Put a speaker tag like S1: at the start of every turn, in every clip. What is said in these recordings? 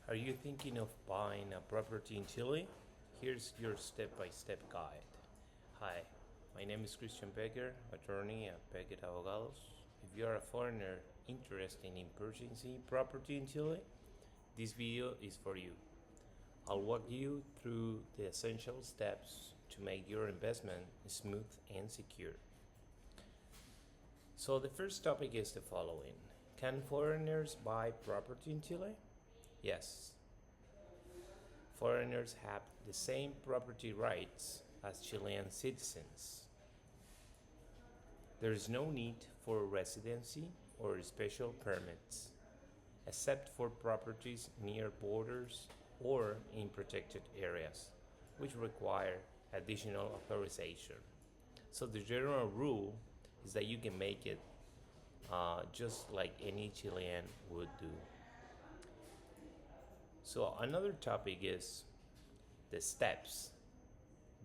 S1: Are you thinking of buying a property in Chile? Here's your step-by-step guide. Hi, my name is Christian Becker, attorney at Becker Abogados. If you are a foreigner interested in purchasing property in Chile, this video is for you. I'll walk you through the essential steps to make your investment smooth and secure. So the first topic is the following. Can foreigners buy property in Chile? Yes. Foreigners have the same property rights as Chilean citizens. There is no need for residency or special permits, except for properties near borders or in protected areas, which require additional authorization. So the general rule is that you can make it just like any Chilean would do. So another topic is the steps,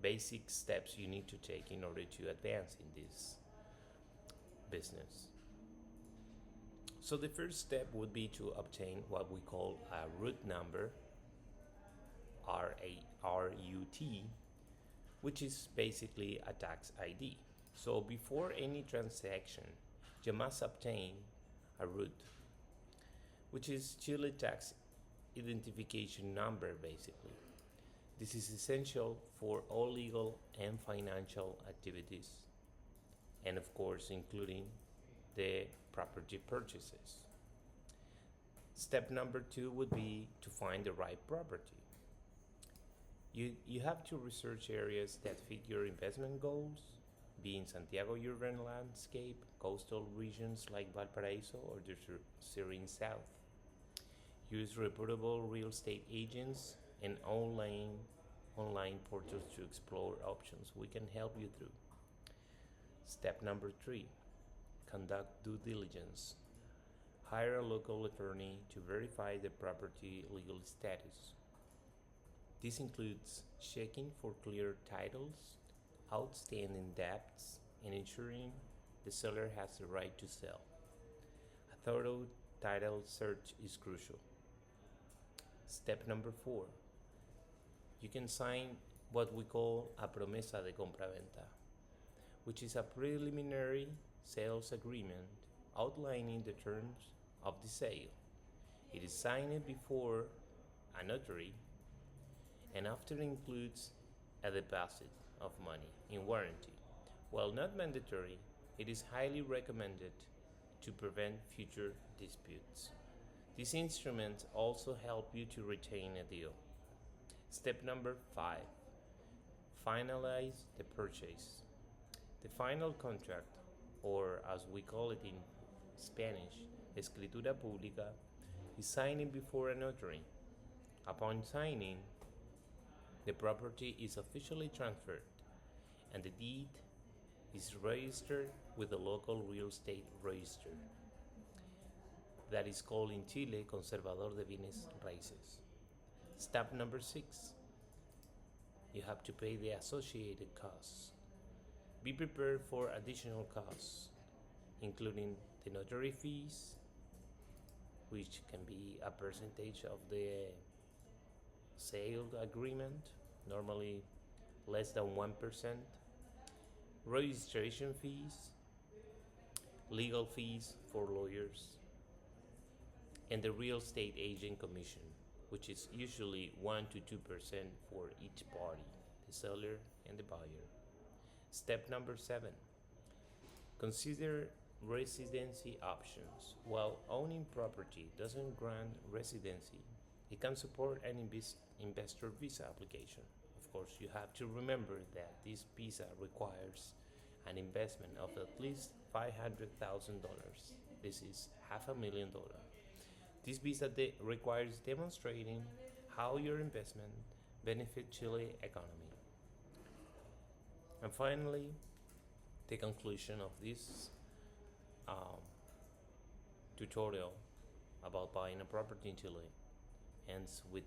S1: basic steps you need to take in order to advance in this business. So the first step would be to obtain what we call a root number, RUT, which is basically a tax ID. So before any transaction, you must obtain a RUT, which is Chile tax identification number basically. This is essential for all legal and financial activities, and of course including the property purchases. Step number 2 would be to find the right property. You have to research areas that fit your investment goals, be in Santiago urban landscape, coastal regions like Valparaiso or the serene south. Use reputable real estate agents and online portals to explore options we can help you through. Step number 3, conduct due diligence. Hire a local attorney to verify the property legal status. This includes checking for clear titles, outstanding debts, and ensuring the seller has the right to sell. A thorough title search is crucial. Step number 4, you can sign what we call a promesa de compra-venta, which is a preliminary sales agreement outlining the terms of the sale. It is signed before a notary and often includes a deposit of money in warranty. While not mandatory, it is highly recommended to prevent future disputes. These instruments also help you to retain a deal. Step number 5, finalize the purchase. The final contract, or as we call it in Spanish, escritura pública, is signed before a notary. Upon signing, the property is officially transferred and the deed is registered with the local real estate register. That is called in Chile Conservador de Bienes Raíces. Step number 6, you have to pay the associated costs. Be prepared for additional costs, including the notary fees, which can be a percentage of the sale agreement, normally less than 1%, registration fees, legal fees for lawyers, and the real estate agent commission, which is usually 1 to 2% for each party, the seller and the buyer. Step number 7, consider residency options. While owning property doesn't grant residency, it can support an investor visa application. Of course, you have to remember that this visa requires an investment of at least $500,000. This is $500,000. This visa requires demonstrating how your investment benefits Chile economy. And finally, the conclusion of this tutorial about buying a property in Chile ends with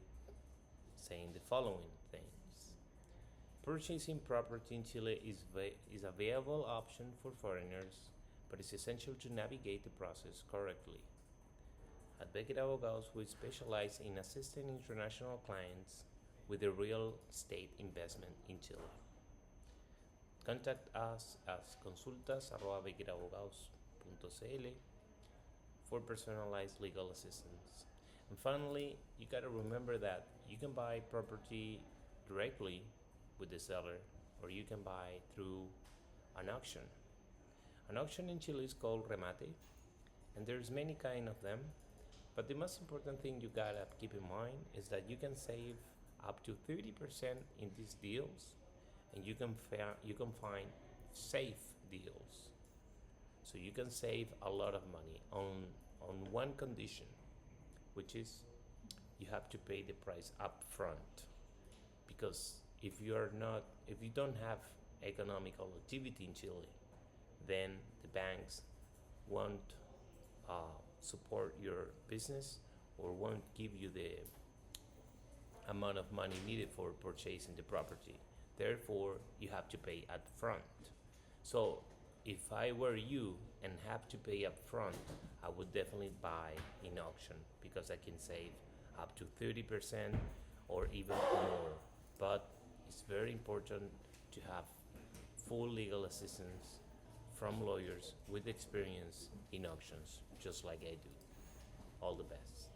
S1: saying the following things. Purchasing property in Chile is a viable option for foreigners, but it's essential to navigate the process correctly. At Becker Abogados, we specialize in assisting international clients with the real estate investment in Chile. Contact us at consultas@beckerabogados.cl for personalized legal assistance. And finally, you gotta remember that you can buy property directly with the seller, or you can buy through an auction. An auction in Chile is called remate, and there's many kind of them. But the most important thing you gotta keep in mind is that you can save up to 30% in these deals, and you can find safe deals. So you can save a lot of money on one condition, which is you have to pay the price up front. Because if you don't have economical activity in Chile, then the banks won't support your business or won't give you the amount of money needed for purchasing the property. Therefore, you have to pay up front. So, if I were you and have to pay up front, I would definitely buy in auction because I can save up to 30% or even more. But it's very important to have full legal assistance from lawyers with experience in auctions, just like I do. All the best.